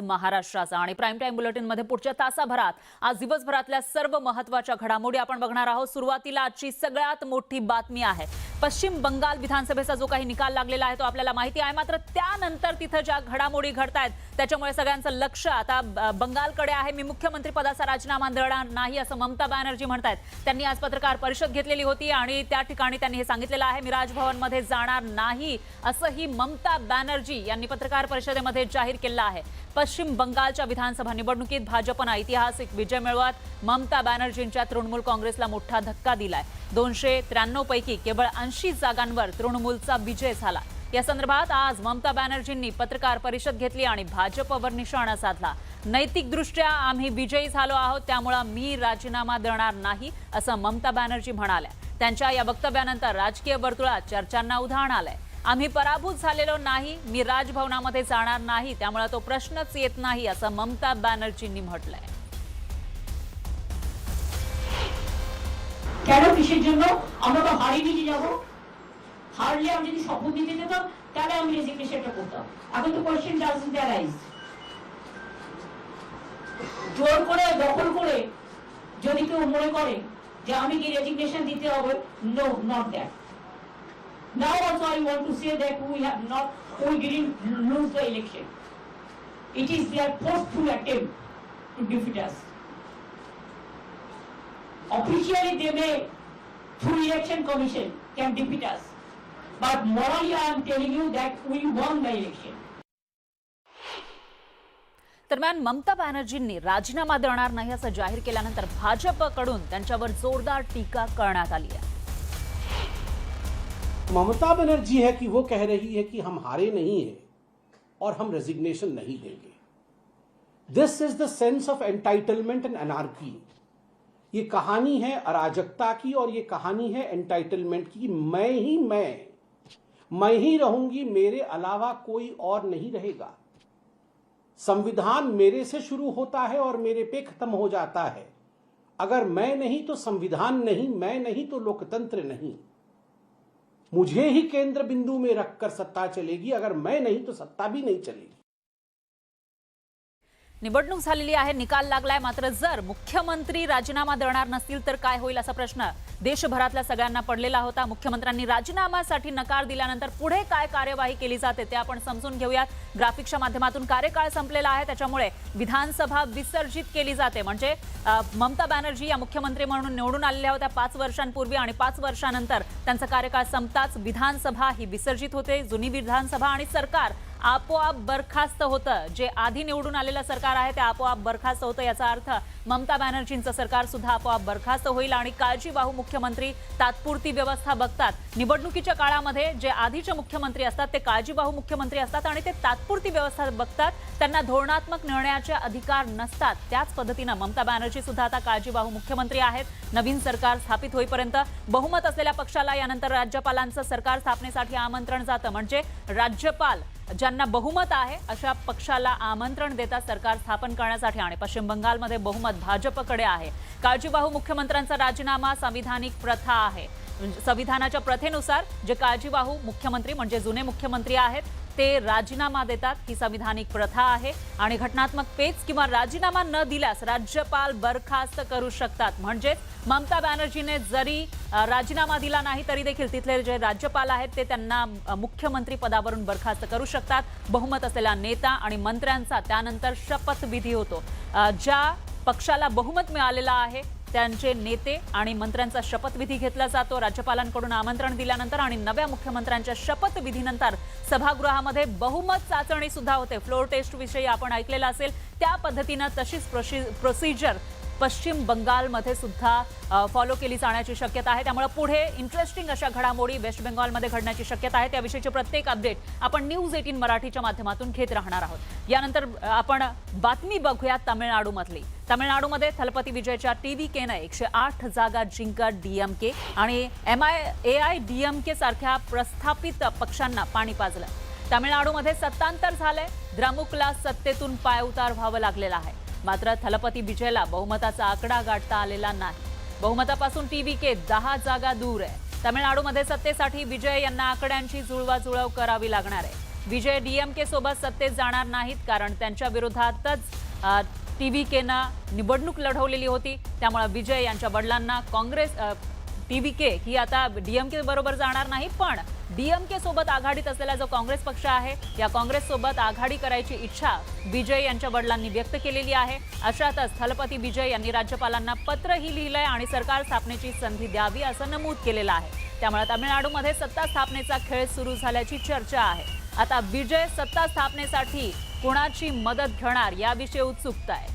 महाराष्ट्राचा आणि prime time bulletin मध्ये पुढच्या तासाभरात आज दिवसभरातल्या सर्व महत्त्वाच्या घडामोडी आपण बघणार आहोत। सुरुवातीला आजची सगळ्यात मोठी बातमी आहे पश्चिम बंगाल विधानसभेचा जो काही निकाल लागलेला आहे तो आपल्याला माहिती आहे, मात्र त्यानंतर तिथे ज्या घडामोडी घडतायत त्याच्यामुळे सगळ्यांचं लक्ष आता बंगालकडे आहे। मी मुख्यमंत्री पदाचा राजीनामा देणार नाही असं ममता बॅनर्जी म्हणतात। त्यांनी आज पत्रकार परिषद घेतलेली होती आणि त्या ठिकाणी त्यांनी हे सांगितलेलं आहे, मी राजभवन मध्ये जाणार नाही असंही ममता बॅनर्जी यांनी पत्रकार परिषदेमध्ये जाहीर केलं आहे। पश्चिम बंगालच्या विधानसभा निवडणुकीत भाजपने ऐतिहासिक विजय मिळवत ममता बॅनर्जींच्या तृणमूल काँग्रेसला मोठा धक्का दिलाय। 293 पैकी केवळ 80 जागांवर तृणमूलचा विजय झाला। या संदर्भात आज ममता बॅनर्जींनी पत्रकार परिषद घेतली आणि भाजपवर निशाणा साधला। नैतिकदृष्ट्या आम्ही विजयी झालो आहोत, त्यामुळे मी राजीनामा देणार नाही असं ममता बॅनर्जी म्हणाल्या। त्यांच्या या वक्तव्यानंतर राजकीय वर्तुळात चर्चांना उधाण आलंय। आम्ही पराभूत झालेलो नाही, मी राजभवनामध्ये जाणार नाही, त्यामुळे तो प्रश्नच येत नाही असं ममता बॅनर्जींनी म्हटलंय। কেন কিসের জন্য আমরা তো হারিয়ে নিয়ে যাব, হারলে আমি যদি শপথ নিতে যেতাম তাহলে আমি রেজিগনেশনটা করতাম। এখন তো কোশ্চেন ডাজন্ট অ্যারাইজ। জোর করে দখল করে যদি কেউ মনে করে যে আমি কি রেজিগনেশন দিতে হবে, no, not that. Now also I want to say that we didn't lose the election. It is their forceful attempt to defeat us. Officially they may, through election commission, can defeat us. But morally I am telling you that we won the election. दरम्यान ममता बॅनर्जींनी राजीनामा देणार नाही असं जाहीर केल्यानंतर भाजपकडून त्यांच्यावर जोरदार टीका करण्यात आली आहे। ममता बनर्जी है कि वो कह रही है कि हम हारे नहीं हैं और हम रेजिग्नेशन नहीं देंगे। This is the sense of entitlement and anarchy. ये कहानी है अराजकता की और ये कहानी है एंटाइटलमेंट की। मैं ही रहूंगी, मेरे अलावा कोई और नहीं रहेगा। संविधान मेरे से शुरू होता है और मेरे पे खत्म हो जाता है। अगर मैं नहीं तो संविधान नहीं, मैं नहीं तो लोकतंत्र नहीं। मुझे ही केंद्र बिंदु में रखकर सत्ता चलेगी, अगर मैं नहीं तो सत्ता भी नहीं चलेगी। निवडणूक झालेली आहे, निकाल लागलाय, मात्र जर मुख्यमंत्री राजीनामा देणार नसतील तर काय होईल असा प्रश्न देशभरातल्या सगळ्यांना पडलेला होता। मुख्यमंत्र्यांनी राजीनाम्यासाठी नकार दिल्यानंतर पुढे काय कार्यवाही केली जाते ते आपण समजून घेऊयात। ग्राफिक्सच्या माध्यमातून कार्यकाळ संपलेला आहे, त्याच्यामुळे विधानसभा विसर्जित केली जाते। म्हणजे ममता बॅनर्जी या मुख्यमंत्री म्हणून निवडून आलेल्या होत्या 5 वर्षांपूर्वी आणि 5 वर्षांनंतर त्यांचा कार्यकाळ संपताच विधानसभा ही विसर्जित होते। जुनी विधानसभा आणि सरकार आपोआप बरखास्त होतं। जे आधी निवडून आलेलं सरकार आहे ते आपोआप बरखास्त होतं। याचा अर्थ ममता बॅनर्जींचं सरकार सुद्धा आपोआप बरखास्त होईल आणि काळजीवाहू मुख्यमंत्री तात्पुरती व्यवस्था बघतात। निवडणुकीच्या काळामध्ये जे आधीचे मुख्यमंत्री असतात ते काळजीवाहू मुख्यमंत्री असतात आणि ते तात्पुरती व्यवस्था बघतात, त्यांना धोरणात्मक निर्णयाचे अधिकार नसतात। त्याच पद्धतीने ममता बॅनर्जी सुद्धा आता काळजीवाहू मुख्यमंत्री आहेत। नवीन सरकार स्थापित होईपर्यंत बहुमत असलेल्या पक्षाला यानंतर राज्यपालांचं सरकार स्थापनेसाठी आमंत्रण जातं। म्हणजे राज्यपाल ज्यांना बहुमत आहे अशा पक्षाला आमंत्रण देतात सरकार स्थापन करण्यासाठी आणि पश्चिम बंगालमध्ये बहुमत भाजपकडे आहे। काळजीवाहू मुख्यमंत्र्यांचा राजीनामा संविधानिक प्रथा आहे। संविधानाच्या प्रथेनुसार जे काळजीवाहू मुख्यमंत्री म्हणजे जुने मुख्यमंत्री आहेत ते राजीनामा देतात, ही संविधानिक प्रथा आहे आणि घटनात्मक पेच किंवा राजीनामा न दिल्यास राज्यपाल बरखास्त करू शकतात। म्हणजे ममता बॅनर्जीने जरी राजीनामा दिला नाही तरी देखील तिथले जे राज्यपाल आहेत ते त्यांना मुख्यमंत्री पदावरून बरखास्त करू शकतात। बहुमत असलेला नेता आणि मंत्र्यांचा त्यानंतर शपथविधी होतो। ज्या पक्षाला बहुमत मिळालेला आहे त्यांचे नेते आणि मंत्र्यांचा शपथविधी घेतला जातो। राज्यपालांकडून आमंत्रण दिल्यानंतर आणि नव्या मुख्यमंत्र्यांच्या शपथविधीनंतर सभागृहामध्ये बहुमत चाचणी सुद्धा होते। फ्लोर टेस्ट विषयी आपण ऐकलेलं असेल, त्या पद्धतीने तशीच प्रोसिजर पश्चिम बंगालमध्ये सुद्धा फॉलो केली जाण्याची शक्यता आहे। त्यामुळे पुढे इंटरेस्टिंग अशा घडामोडी वेस्ट बेंगॉलमध्ये घडण्याची शक्यता आहे। त्याविषयीचे प्रत्येक अपडेट आपण न्यूज 18 मराठीच्या माध्यमातून घेत राहणार आहोत। यानंतर आपण बातमी बघूया तामिळनाडूमधली। तामिळनाडूमध्ये थलपती विजयच्या टीव्हीकेने 108 जागा जिंकत डीएमके आणि एआयडीएमके सारख्या प्रस्थापित पक्षांना पाणी पाजलं। तामिळनाडूमध्ये सत्तांतर झालंय, द्रमुकला सत्तेतून पायउतार व्हावं लागलेला आहे। मात्र थलपती विजयला बहुमताचा आकडा गाठता आलेला नाही। बहुमतापासून टीव्हीके 10 जागा दूर आहे। तामिळनाडूमध्ये सत्तेसाठी विजय यांना आकड्यांची जुळवाजुळव करावी लागणार आहे। विजय डीएमके सोबत सत्तेत जाणार नाहीत, कारण त्यांच्या विरोधातच टीव्हीकेनं निवडणूक लढवलेली होती. त्यामुळे विजय यांच्या वडिलांना काँग्रेस टीव्हीके ही आता डीएमके बरोबर जाणार नाही, पण डीएमके सोबत आघाडीत असलेला जो काँग्रेस पक्ष आहे या काँग्रेस सोबत आघाडी करायची इच्छा विजय यांच्या वडिलांनी व्यक्त केलेली आहे. अशातच थलपती विजय यांनी राज्यपालांना पत्रही लिहिलंय आणि सरकार स्थापनेची संधी द्यावी असं नमूद केलेलं आहे. त्यामुळे तामिळनाडूमध्ये सत्ता स्थापनेचा खेळ सुरू झाल्याची चर्चा आहे. आता विजय सत्ता स्थापनेसाठी कोणाची मदत घेणार याविषयी उत्सुकता आहे.